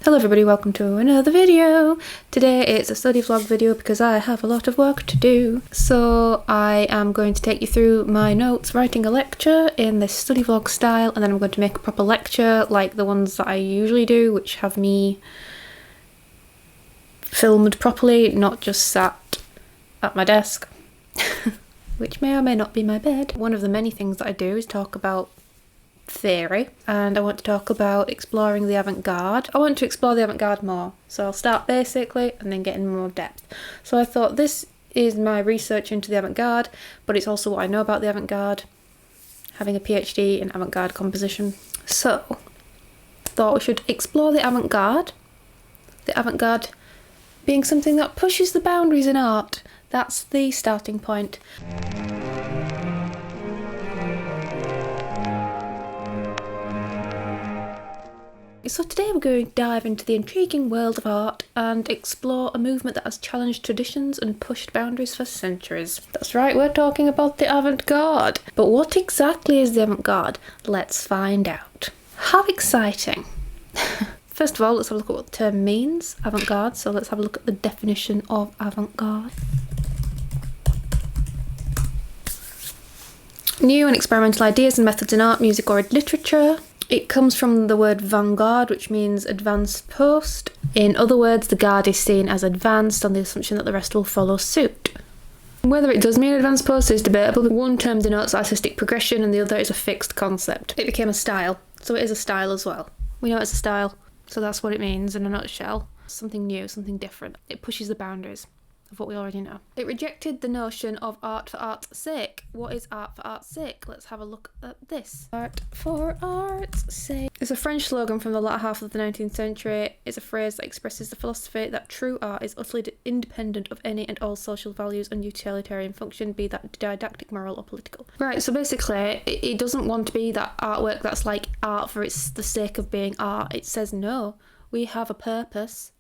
Hello everybody, welcome to another video. Today it's a study vlog video because I have a lot of work to do. So I am going to take you through my notes, writing a lecture in this study vlog style, and then I'm going to make a proper lecture like the ones that I usually do, which have me filmed properly, not just sat at my desk, which may or may not be my bed. One of the many things that I do is talk about theory, and I want to talk about exploring the avant garde. I want to explore the avant garde more, so I'll start basically and then get in more depth. So I thought this is my research into the avant garde, but it's also what I know about the avant garde, having a PhD in avant garde composition. So I thought we should explore the avant garde being something that pushes the boundaries in art. That's the starting point. So today we're going to dive into the intriguing world of art and explore a movement that has challenged traditions and pushed boundaries for centuries. That's right, we're talking about the avant garde. But what exactly is the avant garde? Let's find out. How exciting! First of all, let's have a look at what the term means, avant garde. So let's have a look at the definition of avant garde. New and experimental ideas and methods in art, music or literature. It comes from the word avant-garde, which means advanced post. In other words, the garde is seen as advanced on the assumption that the rest will follow suit. Whether it does mean advanced post is debatable. One term denotes artistic progression and the other is a fixed concept. It became a style, so it is a style as well. We know it's a style, so that's what it means in a nutshell. Something new, something different. It pushes the boundaries of what we already know. It rejected the notion of art for art's sake. What is art for art's sake? Let's have a look at this. Art for art's sake. It's a French slogan from the latter half of the 19th century. It's a phrase that expresses the philosophy that true art is utterly independent of any and all social values and utilitarian function, be that didactic, moral or political. Right, so basically it doesn't want to be that artwork that's like art for it's the sake of being art. It says no, we have a purpose.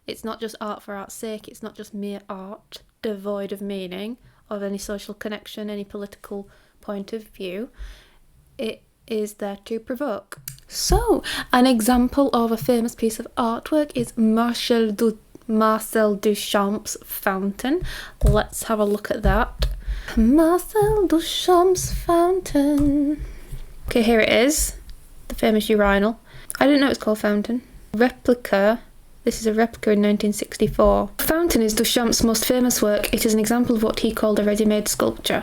It's not just art for art's sake, it's not just mere art, devoid of meaning, of any social connection, any political point of view. It is there to provoke. So, an example of a famous piece of artwork is Marcel Duchamp's Fountain. Let's have a look at that. Marcel Duchamp's Fountain. Okay, here it is, the famous urinal. I didn't know it was called Fountain. Replica. This is a replica in 1964. Fountain is Duchamp's most famous work. It is an example of what he called a ready-made sculpture,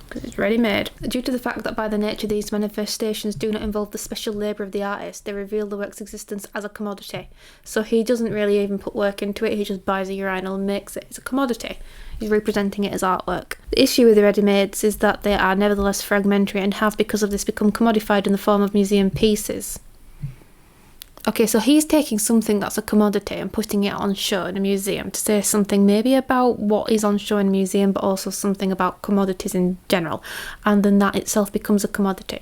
because it's ready-made. Due to the fact that by their nature these manifestations do not involve the special labour of the artist, they reveal the work's existence as a commodity. So he doesn't really even put work into it, he just buys a urinal and makes it. It's a commodity. He's representing it as artwork. The issue with the ready-mades is that they are nevertheless fragmentary and have, because of this, become commodified in the form of museum pieces. Okay, so he's taking something that's a commodity and putting it on show in a museum to say something maybe about what is on show in a museum, but also something about commodities in general. And then that itself becomes a commodity.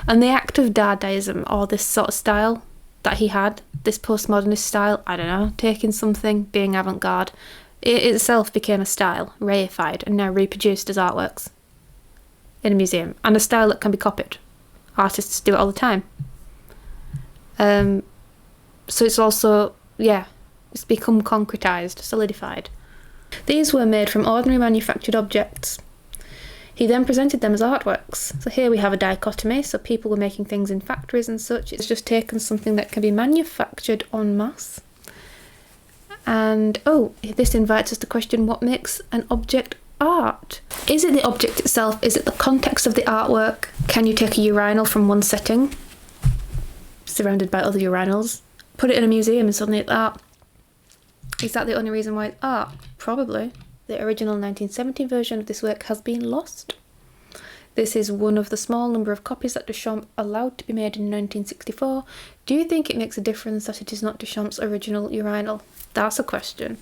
And the act of Dadaism, or this sort of style that he had, this postmodernist style, I don't know, taking something, being avant-garde, it itself became a style, reified, and now reproduced as artworks in a museum. And a style that can be copied. Artists do it all the time. So it's also, it's become concretised, solidified. These were made from ordinary manufactured objects. He then presented them as artworks. So here we have a dichotomy, so people were making things in factories and such. It's just taken something that can be manufactured en masse. And, this invites us to question what makes an object art. Is it the object itself? Is it the context of the artwork? Can you take a urinal from one setting, surrounded by other urinals, put it in a museum and suddenly it's art? Is that the only reason why it's art? Probably. The original 1970 version of this work has been lost. This is one of the small number of copies that Duchamp allowed to be made in 1964. Do you think it makes a difference that it is not Duchamp's original urinal? That's a question.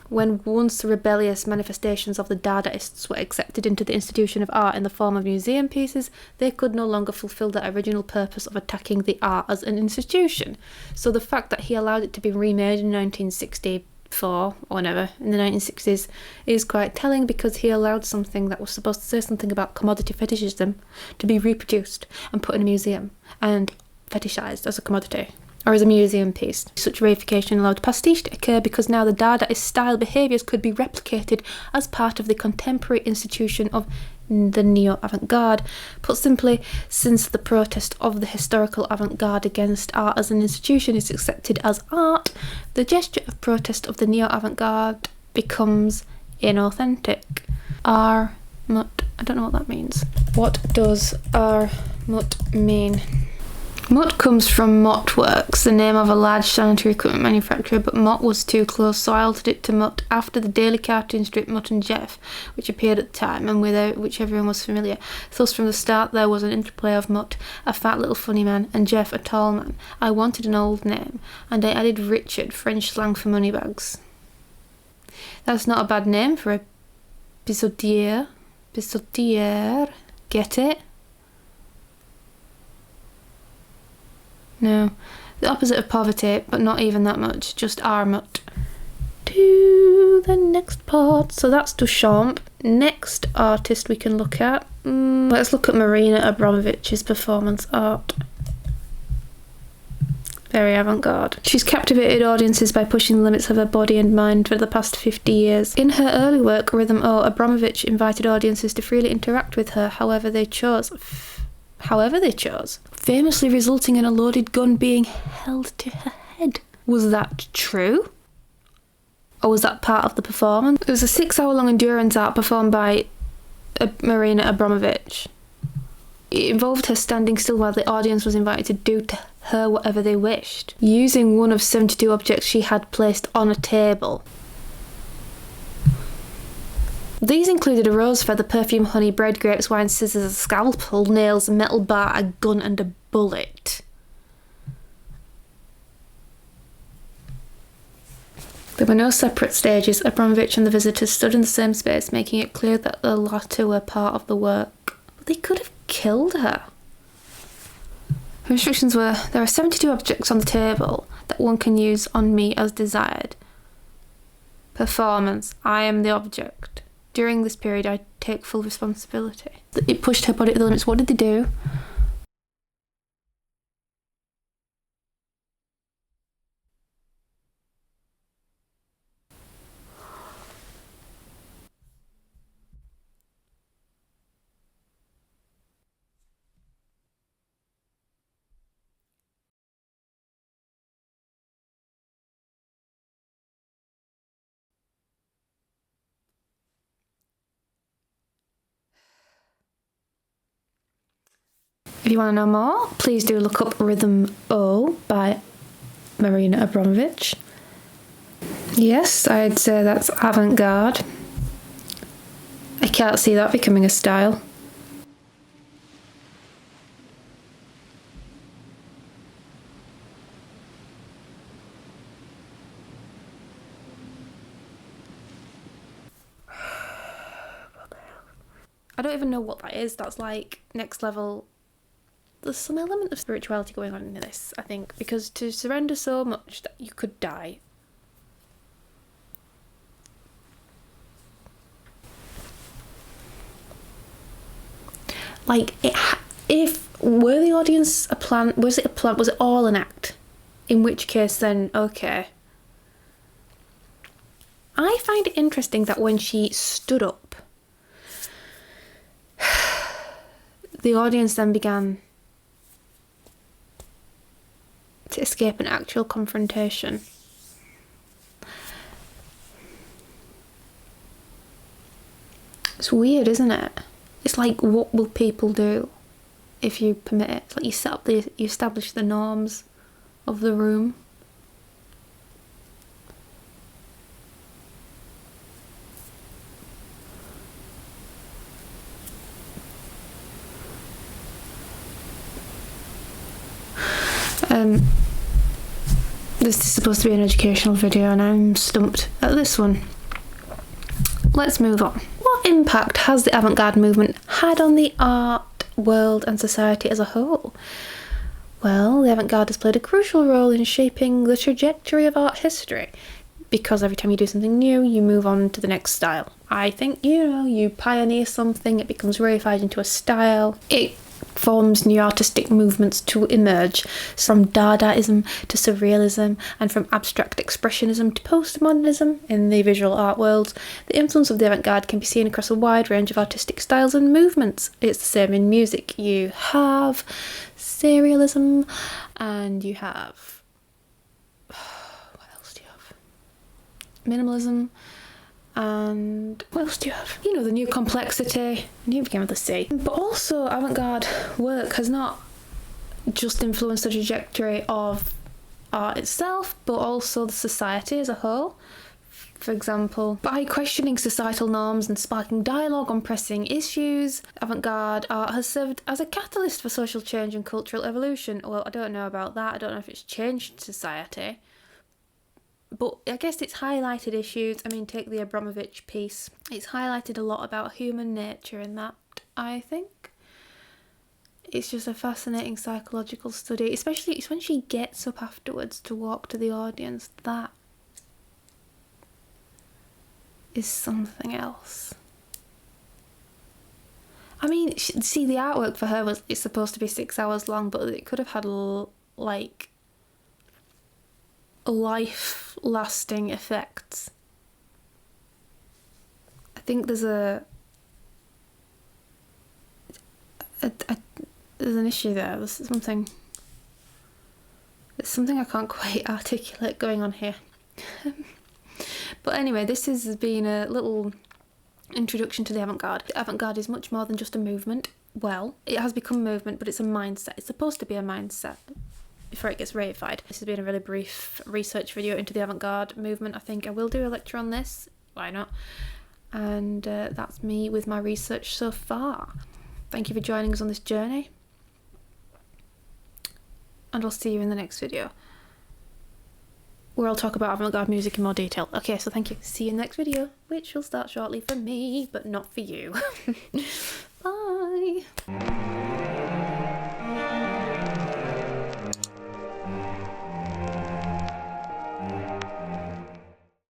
When once rebellious manifestations of the Dadaists were accepted into the institution of art in the form of museum pieces, they could no longer fulfil their original purpose of attacking the art as an institution. So the fact that he allowed it to be remade in 1964, or whenever, in the 1960s, is quite telling, because he allowed something that was supposed to say something about commodity fetishism to be reproduced and put in a museum and fetishised as a commodity. or as a museum piece. Such reification allowed pastiche to occur because now the Dadaist style behaviours could be replicated as part of the contemporary institution of the neo-avant garde. Put simply, since the protest of the historical avant-garde against art as an institution is accepted as art, the gesture of protest of the neo-avant-garde becomes inauthentic. Mut. I don't know what that means. What does mut mean? Mott comes from Mott Works, the name of a large sanitary equipment manufacturer, but Mott was too close, so I altered it to Mutt after the daily cartoon strip Mutt and Jeff, which appeared at the time and with which everyone was familiar. Thus from the start there was an interplay of Mutt, a fat little funny man, and Jeff, a tall man. I wanted an old name, and I added Richard, French slang for moneybags. That's not a bad name for a bisotière. Bisotière. Get it? No. The opposite of poverty, but not even that much. Just armut. To the next part. So that's Duchamp. Next artist we can look at. Let's look at Marina Abramovic's performance art. Very avant-garde. She's captivated audiences by pushing the limits of her body and mind for the past 50 years. In her early work, Rhythm O, Abramović invited audiences to freely interact with her however they chose, famously resulting in a loaded gun being held to her head. Was that true? Or was that part of the performance? It was a 6-hour-long endurance art performed by Marina Abramovic. It involved her standing still while the audience was invited to do to her whatever they wished, using one of 72 objects she had placed on a table. These included a rose feather, perfume, honey, bread, grapes, wine, scissors, a scalpel, nails, a metal bar, a gun and a bullet. There were no separate stages. Abramović and the visitors stood in the same space, making it clear that the latter were part of the work. But they could have killed her. Her instructions were, there are 72 objects on the table that one can use on me as desired. Performance. I am the object. During this period, I take full responsibility. It pushed her body to the limits. What did they do? If you want to know more, please do look up Rhythm O by Marina Abramovic. Yes, I'd say that's avant-garde. I can't see that becoming a style. I don't even know what that is. That's like next level. There's some element of spirituality going on in this, I think, because to surrender so much that you could die. Like, were the audience a plan? Was it a plan? Was it all an act? In which case, then okay. I find it interesting that when she stood up, the audience then began to escape an actual confrontation. It's weird, isn't it? It's like, what will people do if you permit it? It's like you establish the norms of the room. This is supposed to be an educational video and I'm stumped at this one. Let's move on. What impact has the avant-garde movement had on the art world and society as a whole? Well, the avant-garde has played a crucial role in shaping the trajectory of art history, because every time you do something new, you move on to the next style. I think, you pioneer something, it becomes reified into a style. It forms new artistic movements to emerge, from Dadaism to Surrealism, and from abstract expressionism to postmodernism in the visual art world. The influence of the avant-garde can be seen across a wide range of artistic styles and movements. It's the same in music. You have serialism, and you have... what else do you have? Minimalism. And what else do you have? You know, the new complexity, new beginning with the C. But also, avant-garde work has not just influenced the trajectory of art itself, but also the society as a whole. For example, by questioning societal norms and sparking dialogue on pressing issues, avant-garde art has served as a catalyst for social change and cultural evolution. Well, I don't know about that. I don't know if it's changed society. But I guess it's highlighted issues. I mean, take the Abramović piece. It's highlighted a lot about human nature in that, I think. It's just a fascinating psychological study, especially it's when she gets up afterwards to walk to the audience. That is something else. I mean, see, the artwork for her it's supposed to be 6 hours long, but it could have had like life-lasting effects. I think there's there's an issue there. There's something I can't quite articulate going on here. But anyway, this has been a little introduction to the avant-garde. The avant-garde is much more than just a movement. Well, it has become a movement, but it's a mindset. It's supposed to be a mindset before it gets reified. This has been a really brief research video into the avant-garde movement. I think I will do a lecture on this. Why not? And that's me with my research so far. Thank you for joining us on this journey. And I'll see you in the next video, where I'll talk about avant-garde music in more detail. Okay, so thank you. See you in the next video, which will start shortly for me, but not for you.